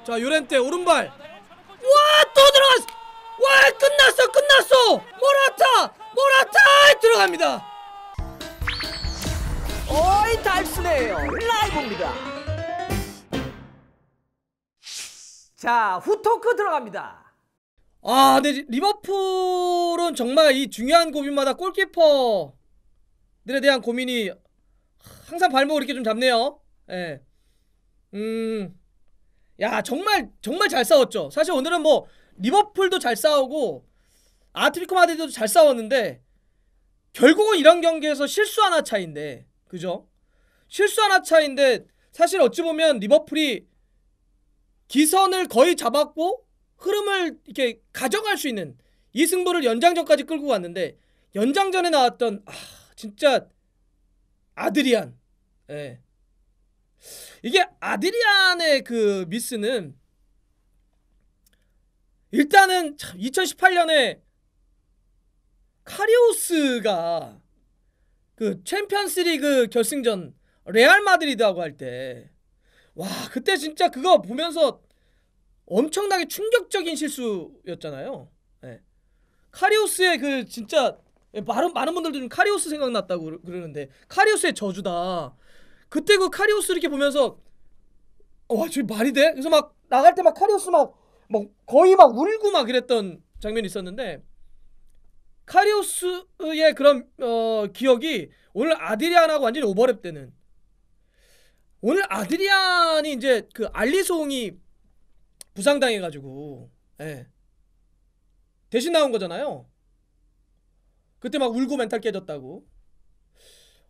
자, 요렌테 오른발. 와, 또 들어갔어. 와, 끝났어. 모라타 들어갑니다. 어이, 달순해요. 라이브입니다. 자, 후토크 들어갑니다. 아, 근데 리버풀은 정말 이 중요한 고민마다 골키퍼들에 대한 고민이 항상 발목을 이렇게 좀 잡네요. 예. 야, 정말 잘 싸웠죠. 사실 오늘은 뭐 리버풀도 잘 싸우고 아틀레티코 마드리드도 잘 싸웠는데 결국은 이런 경기에서 실수 하나 차이인데, 그죠? 실수 하나 차이인데 사실 어찌 보면 리버풀이 기선을 거의 잡았고 흐름을 이렇게 가져갈 수 있는 이 승부를 연장전까지 끌고 갔는데, 연장전에 나왔던 진짜 아드리안. 예. 이게 아드리안의 그 미스는 일단은 2018년에 카리우스가 그 챔피언스리그 결승전 레알 마드리드하고 할 때, 와, 그때 진짜 그거 보면서 엄청나게 충격적인 실수였잖아요. 네. 카리우스의 그 진짜 많은 분들도 좀 카리우스 생각났다고 그러는데, 카리우스의 저주다. 그때 그 카리우스 이렇게 보면서 와, 저게 말이 돼? 그래서 막 나갈 때 막 카리우스 막 거의 막 울고 막 이랬던 장면이 있었는데, 카리우스의 그런 기억이 오늘 아드리안하고 완전히 오버랩되는. 오늘 아드리안이 이제 그 알리송이 부상당해가지고, 예, 대신 나온 거잖아요. 그때 막 울고 멘탈 깨졌다고.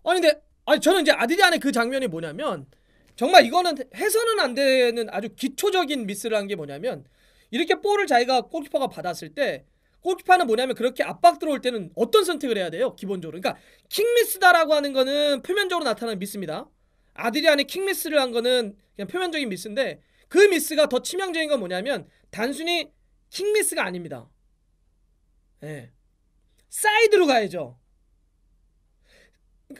근데 저는 이제 아드리안의 그 장면이 뭐냐면, 정말 이거는 해서는 안 되는 아주 기초적인 미스를 한 게 뭐냐면, 이렇게 볼을 자기가 골키퍼가 받았을 때 골키퍼는 뭐냐면 그렇게 압박 들어올 때는 어떤 선택을 해야 돼요? 기본적으로. 그러니까 킥미스다라고 하는 거는 표면적으로 나타나는 미스입니다. 아드리안이 킥미스를 한 거는 그냥 표면적인 미스인데, 그 미스가 더 치명적인 건 뭐냐면 단순히 킥미스가 아닙니다. 예. 사이드로 가야죠.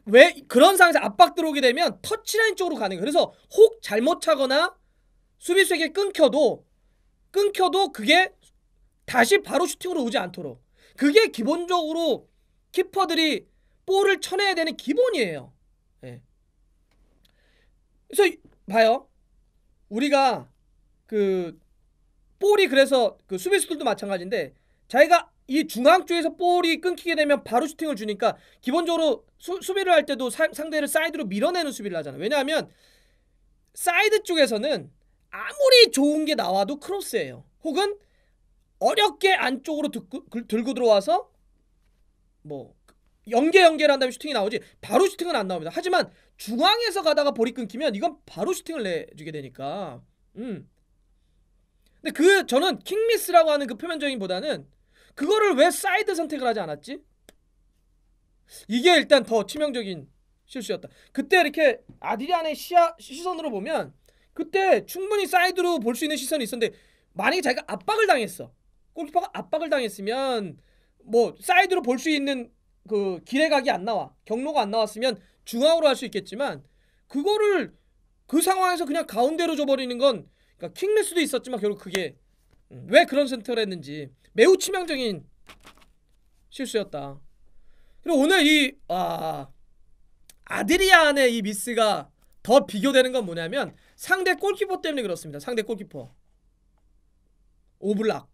왜 그런 상황에서 압박 들어오게 되면 터치라인 쪽으로 가는 거예요. 그래서 혹 잘못 차거나 수비수에게 끊겨도 그게 다시 바로 슈팅으로 오지 않도록, 그게 기본적으로 키퍼들이 볼을 쳐내야 되는 기본이에요. 예. 그래서 봐요. 우리가 그 볼이, 그래서 그 수비수들도 마찬가지인데, 자기가 이 중앙 쪽에서 볼이 끊기게 되면 바로 슈팅을 주니까 기본적으로 수비를 할 때도 상대를 사이드로 밀어내는 수비를 하잖아요. 왜냐하면 사이드 쪽에서는 아무리 좋은 게 나와도 크로스예요. 혹은 어렵게 안쪽으로 들고 들어와서 뭐 연계를 한 다음에 슈팅이 나오지 바로 슈팅은 안 나옵니다. 하지만 중앙에서 가다가 볼이 끊기면 이건 바로 슈팅을 내주게 되니까. 근데 저는 킹미스라고 하는 그 표면적인 보다는 그거를 왜 사이드 선택을 하지 않았지? 이게 일단 더 치명적인 실수였다. 그때 이렇게 아드리안의 시선으로 보면 그때 충분히 사이드로 볼 수 있는 시선이 있었는데, 만약에 자기가 압박을 당했어, 골키퍼가 압박을 당했으면 뭐 사이드로 볼 수 있는 그 기회각이 안 나와, 경로가 안 나왔으면 중앙으로 할 수 있겠지만, 그거를 그 상황에서 그냥 가운데로 줘버리는 건, 그러니까 킹미스도 있었지만 결국 그게 왜 그런 선택을 했는지 매우 치명적인 실수였다. 그리고 오늘 이 아드리안의 이 미스가 더 비교되는 건 뭐냐면 상대 골키퍼 때문에 그렇습니다. 상대 골키퍼 오블락.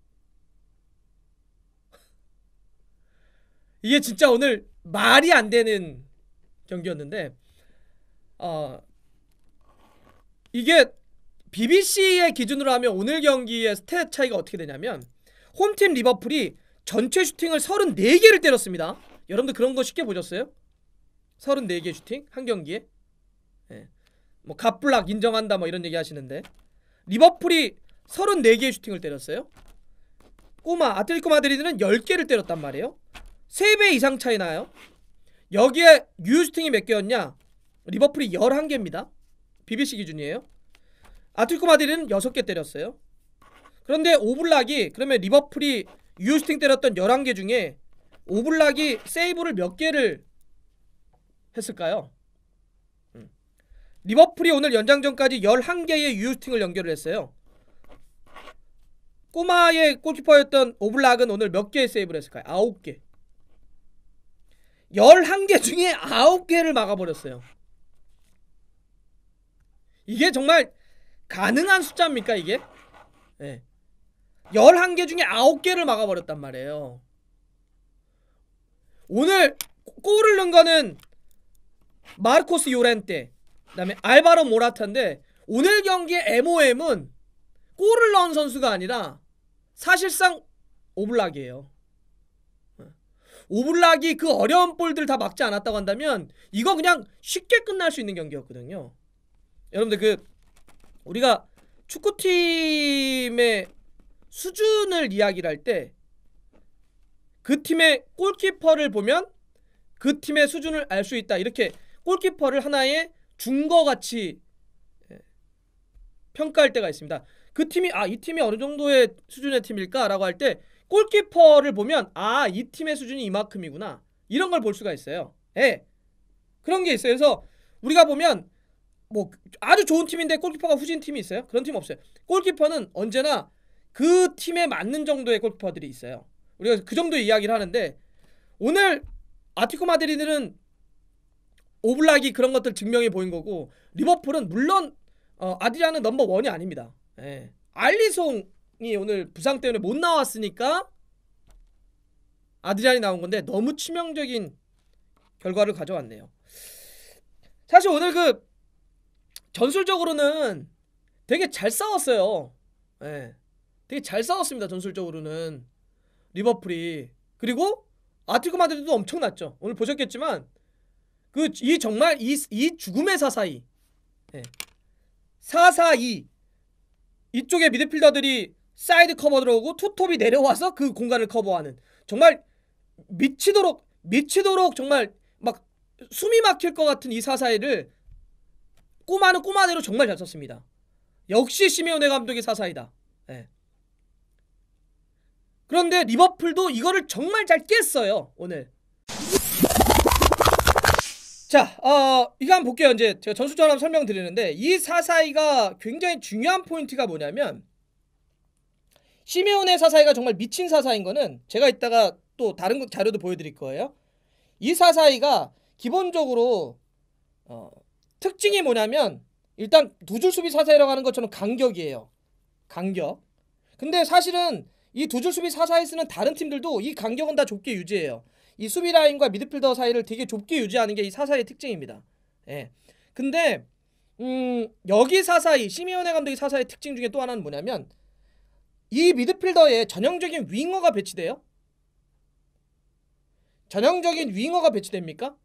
이게 진짜 오늘 말이 안 되는 경기였는데, 이게 BBC의 기준으로 하면 오늘 경기의 스탯 차이가 어떻게 되냐면, 홈팀 리버풀이 전체 슈팅을 34개를 때렸습니다. 여러분들 그런 거 쉽게 보셨어요? 34개 슈팅 한 경기에? 예. 뭐 갓블락 인정한다 뭐 이런 얘기 하시는데, 리버풀이 34개의 슈팅을 때렸어요. 꼬마 아틀레티코 마드리드는 10개를 때렸단 말이에요. 3배 이상 차이 나요. 여기에 유효 슈팅이 몇 개였냐? 리버풀이 11개입니다. BBC 기준이에요. 아틀레티코 마드리드는 6개 때렸어요. 그런데 오블락이, 그러면 리버풀이 유효 슈팅 때렸던 11개 중에 오블락이 세이브를 몇 개를 했을까요? 리버풀이 오늘 연장전까지 11개의 유효 슈팅을 연결을 했어요. 꼬마의 골키퍼였던 오블락은 오늘 몇 개의 세이브를 했을까요? 9개. 11개 중에 9개를 막아버렸어요. 이게 정말 가능한 숫자입니까 이게? 네. 11개 중에 9개를 막아버렸단 말이에요. 오늘 골을 넣은 거는 마르코스 요렌테, 그 다음에 알바로 모라타인데, 오늘 경기의 MOM은 골을 넣은 선수가 아니라 사실상 오블락이에요. 오블락이 그 어려운 볼들 다 막지 않았다고 한다면 이거 그냥 쉽게 끝날 수 있는 경기였거든요. 여러분들 그 우리가 축구팀의 수준을 이야기를 할 때 그 팀의 골키퍼를 보면 그 팀의 수준을 알 수 있다. 이렇게 골키퍼를 하나의 중거같이 평가할 때가 있습니다. 그 팀이 이 팀이 어느 정도의 수준의 팀일까? 라고 할 때 골키퍼를 보면 이 팀의 수준이 이만큼이구나. 이런 걸 볼 수가 있어요. 예. 그런 게 있어요. 그래서 우리가 보면 뭐 아주 좋은 팀인데 골키퍼가 후진 팀이 있어요? 그런 팀 없어요. 골키퍼는 언제나 그 팀에 맞는 정도의 골키퍼들이 있어요. 우리가 그 정도의 이야기를 하는데 오늘 아틀레티코 마드리드는 오블락이 그런 것들 증명해 보인 거고, 리버풀은 물론 아드리아는 넘버 원이 아닙니다. 예. 알리송이 오늘 부상 때문에 못 나왔으니까 아드리안이 나온 건데 너무 치명적인 결과를 가져왔네요. 사실 오늘 그 전술적으로는 되게 잘 싸웠어요. 예. 되게 잘 싸웠습니다. 전술적으로는 리버풀이. 그리고 아틀레티코 마드리드도 엄청났죠. 오늘 보셨겠지만 이 정말 이 죽음의 4-4-2, 예. 4-4-2 이쪽에 미드필더들이 사이드 커버 들어오고 투톱이 내려와서 그 공간을 커버하는, 정말 미치도록 정말 막 숨이 막힐 것 같은 이 4-4-2를 꼬마는 꼬마대로 정말 잘 썼습니다. 역시 시메오네 감독의 4-4-2다. 예. 그런데 리버풀도 이거를 정말 잘 깼어요 오늘. 자, 이거 한번 볼게요. 이제 제가 전술적으로 한번 설명드리는데, 이 4-4-2가 굉장히 중요한 포인트가 뭐냐면, 시메온의 4-4-2가 정말 미친 4-4-2인 거는 제가 이따가 또 다른 자료도 보여드릴 거예요. 이 4-4-2가 기본적으로 특징이 뭐냐면, 일단 두 줄 수비 4-4-2라고 하는 것처럼 간격이에요. 간격. 근데 사실은 이 두 줄 수비 4-4-2 쓰는 다른 팀들도 이 간격은 다 좁게 유지해요. 이 수비 라인과 미드필더 사이를 되게 좁게 유지하는 게 이 4-4-2의 특징입니다. 예. 근데 여기 4-4-2 시메오네 감독의 4-4-2의 특징 중에 또 하나는 뭐냐면, 이 미드필더에 전형적인 윙어가 배치돼요. 전형적인 윙어가 배치됩니까?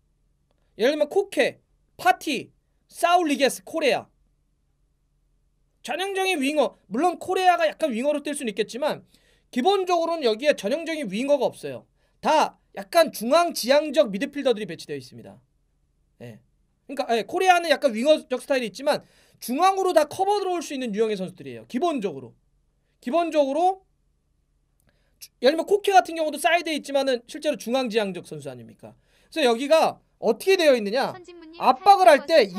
예를 들면 코케, 파티, 사울 리게스, 코레아. 전형적인 윙어. 물론 코레아가 약간 윙어로 뛸 수는 있겠지만 기본적으로는 여기에 전형적인 윙어가 없어요. 다 약간 중앙지향적 미드필더들이 배치되어 있습니다. 예. 그러니까 코레아는 약간 윙어적 스타일이 있지만 중앙으로 다 커버 들어올 수 있는 유형의 선수들이에요. 기본적으로 예를 들면 코케 같은 경우도 사이드에 있지만은 실제로 중앙지향적 선수 아닙니까? 그래서 여기가 어떻게 되어 있느냐? 압박을 할 때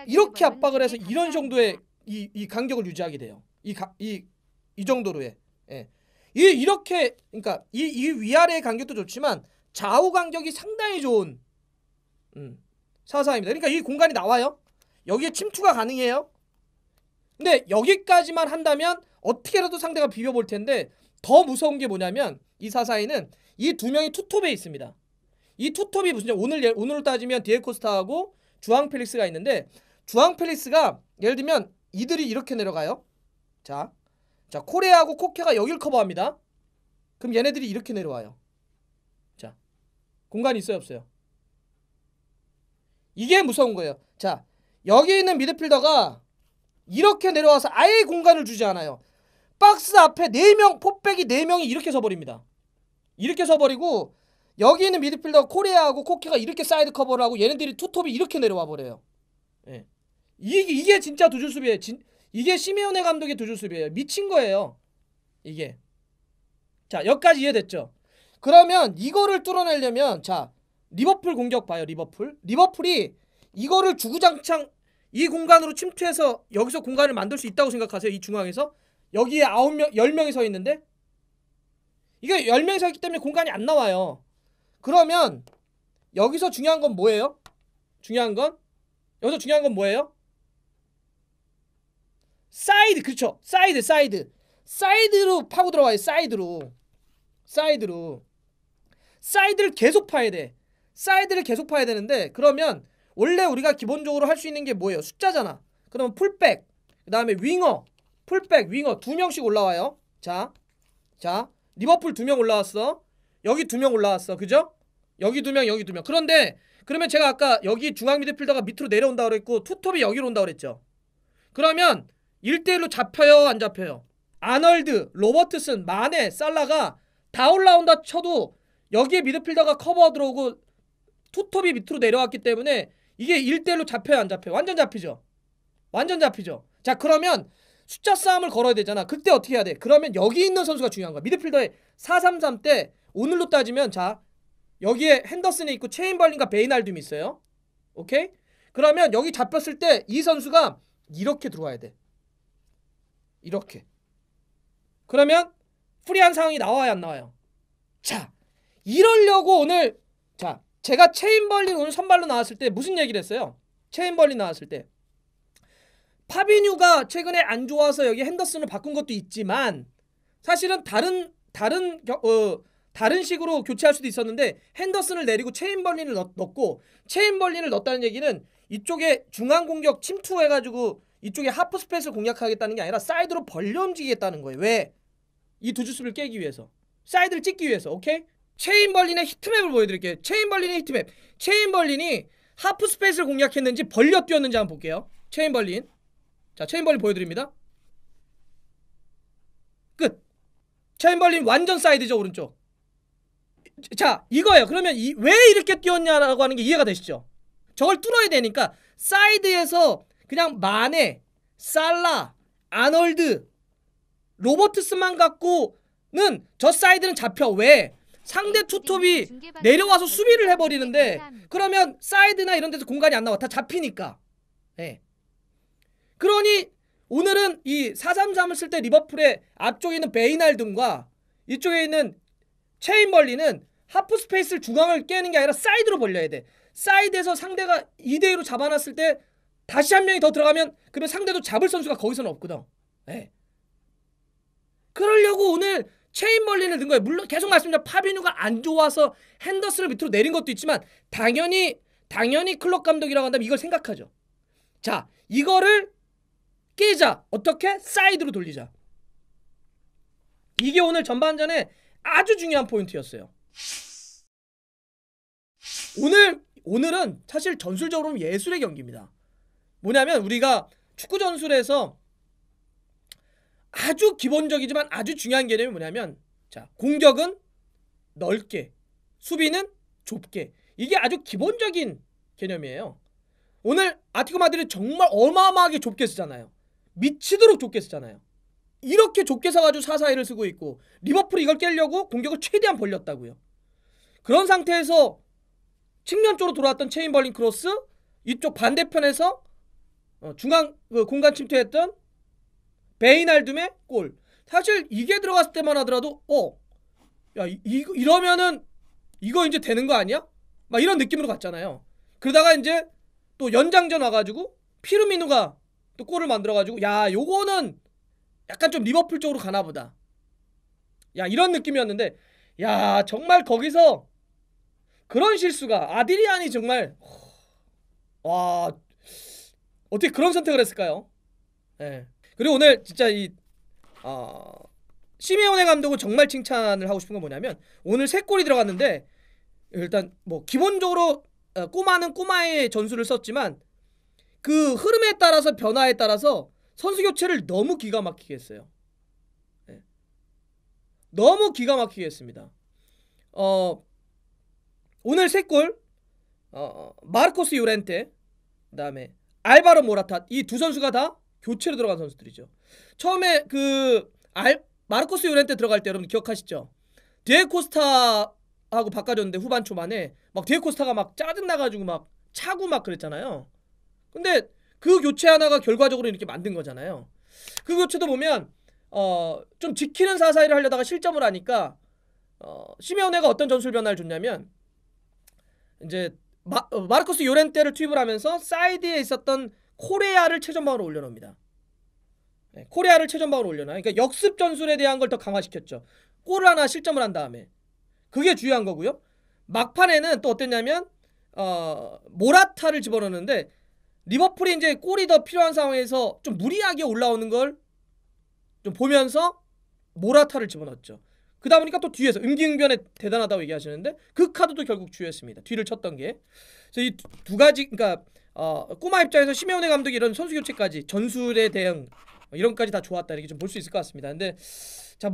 이렇게 압박을 해서 이런 정도의 이 간격을 유지하게 돼요. 이 정도로의. 예. 이렇게, 그러니까 이 위아래의 간격도 좋지만 좌우 간격이 상당히 좋은 4-4-2입니다. 그러니까 이 공간이 나와요. 여기에 침투가 가능해요. 근데 여기까지만 한다면 어떻게라도 상대가 비벼볼 텐데, 더 무서운 게 뭐냐면 이 4-4-2는 이 두 명이 투톱에 있습니다. 이 투톱이 무슨, 오늘로 따지면 디에코스타하고 주앙 펠릭스가 있는데, 주앙 펠릭스가 예를 들면 이들이 이렇게 내려가요. 자 코레아하고 코케가 여기를 커버합니다. 그럼 얘네들이 이렇게 내려와요. 자, 공간이 있어요 없어요? 이게 무서운 거예요. 자, 여기 있는 미드필더가 이렇게 내려와서 아예 공간을 주지 않아요. 박스 앞에 4명, 포백이 4명이 이렇게 서버립니다. 이렇게 서버리고 여기 있는 미드필더 코레아하고 코케가 이렇게 사이드 커버를 하고 얘네들이 투톱이 이렇게 내려와 버려요. 예. 이게 진짜 두 줄 수비예요. 이게 시메오네 감독의 두 줄 수비예요. 미친 거예요. 이게. 자, 여기까지 이해됐죠? 그러면 이거를 뚫어내려면, 자, 리버풀 공격 봐요. 리버풀이 이거를 주구장창 이 공간으로 침투해서 여기서 공간을 만들 수 있다고 생각하세요? 이 중앙에서? 여기에 9명, 10명이 서 있는데 이게 10명이 서 있기 때문에 공간이 안 나와요. 그러면 여기서 중요한 건 뭐예요? 여기서 중요한 건 뭐예요? 사이드, 그렇죠. 사이드로 파고 들어와요. 사이드를 계속 파야 돼. 사이드를 계속 파야 되는데, 그러면 원래 우리가 기본적으로 할 수 있는 게 뭐예요? 숫자잖아. 그러면 풀백, 그 다음에 윙어, 풀백, 윙어 2명씩 올라와요. 자 리버풀 2명 올라왔어. 여기 2명 올라왔어. 그죠? 여기 2명, 여기 2명. 그런데 그러면 제가 아까 여기 중앙 미드필더가 밑으로 내려온다 그랬고 투톱이 여기로 온다 그랬죠. 그러면 1대1로 잡혀요, 안 잡혀요? 아널드, 로버트슨, 마네, 살라가 다 올라온다 쳐도 여기에 미드필더가 커버 들어오고 투톱이 밑으로 내려왔기 때문에 이게 1대1로 잡혀요, 안 잡혀요? 완전 잡히죠. 자, 그러면 숫자 싸움을 걸어야 되잖아. 그때 어떻게 해야 돼? 그러면 여기 있는 선수가 중요한 거야. 미드필더의 4-3-3 때 오늘로 따지면, 자, 여기에 핸더슨이 있고 체인벌린과 베이날둠이 있어요. 오케이? 그러면 여기 잡혔을 때 이 선수가 이렇게 들어와야 돼. 이렇게. 그러면 프리한 상황이 나와야 안 나와요? 자, 이러려고 오늘, 자, 제가 체인벌린 오늘 선발로 나왔을 때 무슨 얘기를 했어요? 체인벌린 나왔을 때 파비뉴가 최근에 안 좋아서 여기 핸더슨을 바꾼 것도 있지만 사실은 다른 식으로 교체할 수도 있었는데 핸더슨을 내리고 체인벌린을 넣고, 체인벌린을 넣었다는 얘기는 이쪽에 중앙 공격 침투해가지고 이쪽에 하프 스페이스를 공략하겠다는 게 아니라 사이드로 벌려 움직이겠다는 거예요. 왜? 이 두 주습을 깨기 위해서, 사이드를 찍기 위해서. 오케이? 체인벌린의 히트맵을 보여드릴게요. 체인벌린의 히트맵. 체인벌린이 하프 스페이스를 공략했는지 벌려 뛰었는지 한번 볼게요. 체인벌린. 자, 체인벌린 보여드립니다. 끝. 체인벌린 완전 사이드죠, 오른쪽. 자, 이거예요. 그러면 왜 이렇게 뛰었냐라고 하는 게 이해가 되시죠? 저걸 뚫어야 되니까 사이드에서 그냥 마네, 살라, 아놀드, 로버트스만 갖고는 저 사이드는 잡혀. 왜? 상대 투톱이 내려와서 수비를 해버리는데, 그러면 사이드나 이런 데서 공간이 안 나와. 다 잡히니까. 네. 그러니 오늘은 이 4-3-3을 쓸 때 리버풀의 앞쪽에 있는 베이날둠과 이쪽에 있는 체인벌린은 하프 스페이스를 중앙을 깨는 게 아니라 사이드로 벌려야 돼. 사이드에서 상대가 2대2로 잡아놨을 때 다시 한 명이 더 들어가면 그러면 상대도 잡을 선수가 거기서는 없거든. 네. 그러려고 오늘 체인벌린을 넣은 거예요. 물론 계속 말씀드린 파비뉴가 안 좋아서 핸더슨을 밑으로 내린 것도 있지만 당연히 클럽 감독이라고 한다면 이걸 생각하죠. 자, 이거를 깨자. 어떻게? 사이드로 돌리자. 이게 오늘 전반전에 아주 중요한 포인트였어요. 오늘은 사실 전술적으로는 예술의 경기입니다. 뭐냐면 우리가 축구 전술에서 아주 기본적이지만 아주 중요한 개념이 뭐냐면, 자, 공격은 넓게, 수비는 좁게. 이게 아주 기본적인 개념이에요. 오늘 아틀레티코 마드리드 정말 어마어마하게 좁게 쓰잖아요. 미치도록 좁게 쓰잖아요. 이렇게 좁게 서가지고 4-4-2를 쓰고 있고, 리버풀이 이걸 깨려고 공격을 최대한 벌렸다고요. 그런 상태에서 측면 쪽으로 돌아왔던 체인벌린 크로스, 이쪽 반대편에서 중앙 공간 침투했던 베이날둠의 골. 사실 이게 들어갔을 때만 하더라도 야, 이러면은 이거 이제 되는 거 아니야? 막 이런 느낌으로 갔잖아요. 그러다가 이제 또 연장전 와가지고 피르미누가 또 골을 만들어가지고, 야, 요거는 약간 좀 리버풀 쪽으로 가나보다, 야, 이런 느낌이었는데, 야, 정말 거기서 그런 실수가, 아드리안이 정말, 와, 어떻게 그런 선택을 했을까요? 네. 그리고 오늘 진짜 시메오네 감독은 정말 칭찬을 하고 싶은 건 뭐냐면, 오늘 3골이 들어갔는데 일단 뭐 기본적으로 꼬마는 꼬마의 전술을 썼지만 그 흐름에 따라서, 변화에 따라서 선수 교체를 너무 기가 막히게 했어요. 네. 너무 기가 막히게 했습니다. 오늘 3골 마르코스 요렌테, 그 다음에 알바로 모라타, 이 두 선수가 다 교체로 들어간 선수들이죠. 처음에 마르코스 요렌테 들어갈 때 여러분 기억하시죠? 디에코스타하고 바꿔줬는데 후반 초반에 막 디에코스타가 막 짜증나가지고 막 차고 막 그랬잖아요. 근데 그 교체 하나가 결과적으로 이렇게 만든 거잖아요. 그 교체도 보면 좀 지키는 사사이를 하려다가 실점을 하니까 시메오네가 어떤 전술 변화를 줬냐면 이제 마르코스 요렌테를 투입을 하면서 사이드에 있었던 코레아를 최전방으로 올려놓습니다. 네, 코레아를 최전방으로 올려놔. 그러니까 역습 전술에 대한 걸 더 강화시켰죠. 골을 하나 실점을 한 다음에 그게 중요한 거고요. 막판에는 또 어땠냐면 모라타를 집어넣는데 리버풀이 이제 골이 더 필요한 상황에서 좀 무리하게 올라오는 걸 좀 보면서 모라타를 집어넣었죠. 그러다 보니까 또 뒤에서 임기응변에 대단하다고 얘기하시는데 그 카드도 결국 주였습니다. 뒤를 쳤던 게. 그래서 이 두 가지, 그러니까 꼬마 입장에서 시메오네 감독이 이런 선수 교체까지 전술에 대응 이런 까지 다 좋았다 이렇게 좀 볼 수 있을 것 같습니다. 근데 자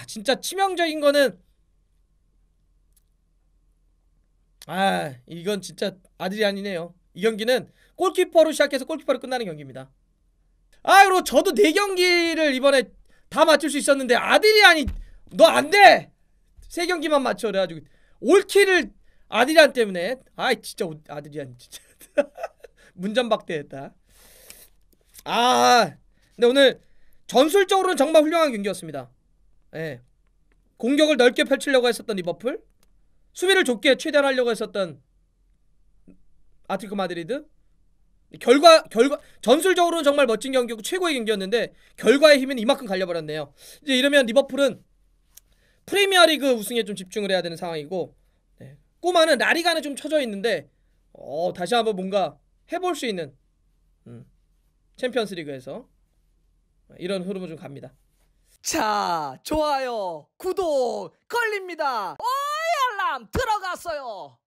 진짜 치명적인 거는 이건 진짜 아드리안이네요. 이 경기는 골키퍼로 시작해서 골키퍼로 끝나는 경기입니다. 그리고 저도 4경기를 이번에 다 맞출 수 있었는데 아드리안이 너 안돼! 3경기만 맞춰 그래가지고 올킬을 아드리안 때문에 진짜 아드리안 진짜 문전박대했다. 근데 오늘 전술적으로는 정말 훌륭한 경기였습니다. 예. 공격을 넓게 펼치려고 했었던 리버풀, 수비를 좁게 최대한 하려고 했었던 아틀레티코 마드리드. 결과 전술적으로는 정말 멋진 경기였고 최고의 경기였는데 결과의 힘은 이만큼 갈려버렸네요. 이제 이러면 리버풀은 프리미어리그 우승에 좀 집중을 해야 되는 상황이고, 네. 꼬마는 라리가는 좀 처져 있는데 다시 한번 뭔가 해볼 수 있는 챔피언스리그에서 이런 흐름을 좀 갑니다. 자, 좋아요, 구독 걸립니다. 오이 알람 들어갔어요.